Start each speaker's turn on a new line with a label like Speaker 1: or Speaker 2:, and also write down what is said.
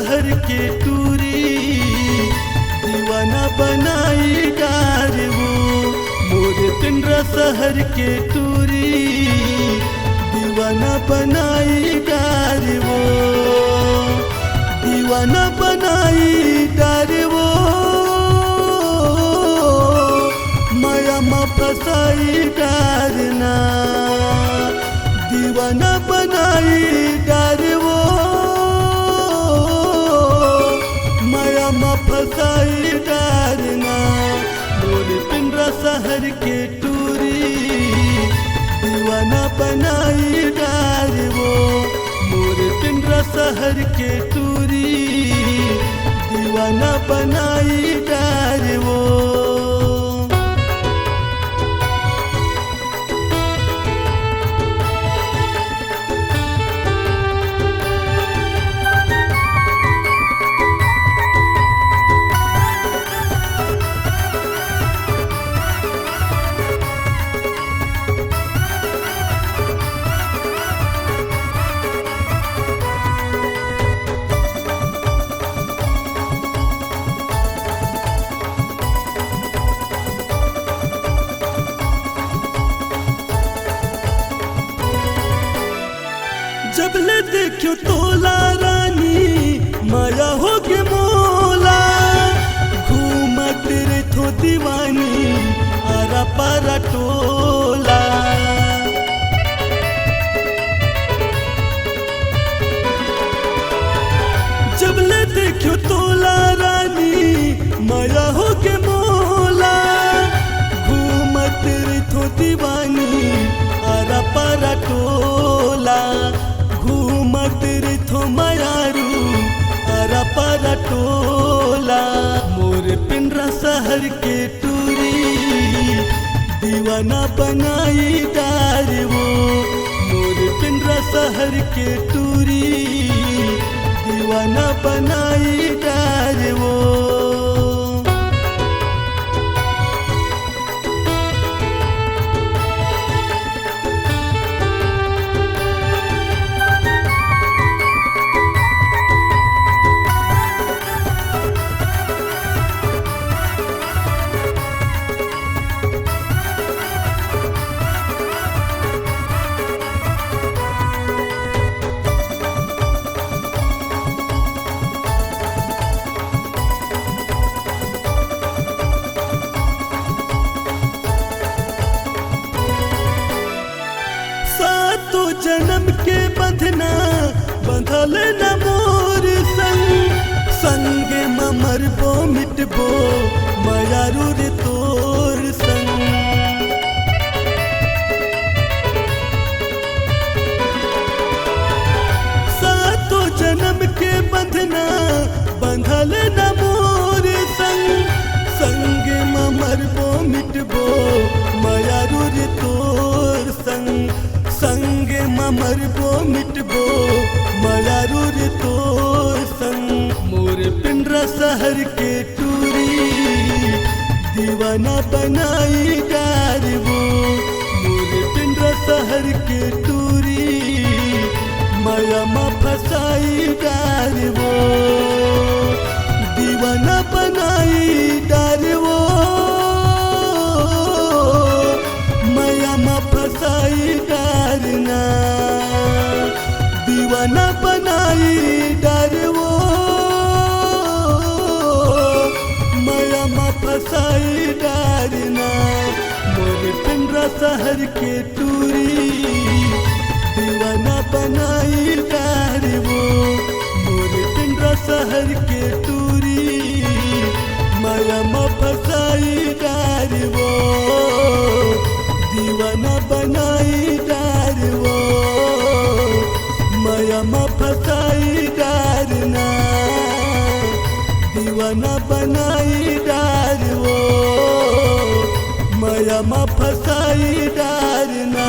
Speaker 1: शहर के टूरी दीवाना बनाई डार वो मोर पिंडरा शहर के टूरी दीवाना बनाई डार वो दीवाना बनाई डार वो माया मा फसाई डारना दीवाना बनाई डार वो माया मा फसाई डारना मोर पिंडरा शहर के टूरी दीवाना बनाई डार वो मोर पिंडरा शहर के टूरी दीवाना बनाई डार वो। जब ले देखो तोला रानी माया हो गे मोला घूमत रे थो दीवानी आरा पारा टोला जब ले देखो तोला रानी माया हो गे मोला घूमत रे थो दीवानी आरा पारा टोला घूमत रे थो मायारू आरा पारा टोला मोर पिंडरा शहर के टूरी दीवाना बनाई डार वो मोर पिंडरा शहर के टूरी दीवाना बनाई डार वो। तो जन्म के बंधना बंधल न मोर संग संगे मरबो मिटबो मायारू रे तोर संग सातो जन्म के बंधना बंधल न मोर संग संगे मरबो मिटबो मायारू रे तोर संग संगे मरबो मिटबो मायारू रे तोर संग मोर पिंडरा शहर के टूरी दीवाना बनाई डार वो मोर पिंडरा शहर के टूरी माया मा फसाई डार वो दीवाना बनाई डार वो माया मा फसाई डारना दीवाना बनाई डार वो माया मा फसाई डारना मोर पिंडरा शहर के टूरी दीवाना बनाई डार वो मोर पिंडरा शहर के टूरी माया मा फसाई डार वो दीवाना बनाई डार वो माया मा फसाई डारना दीवाना बनाई डार वो माया मा फसाई डारना।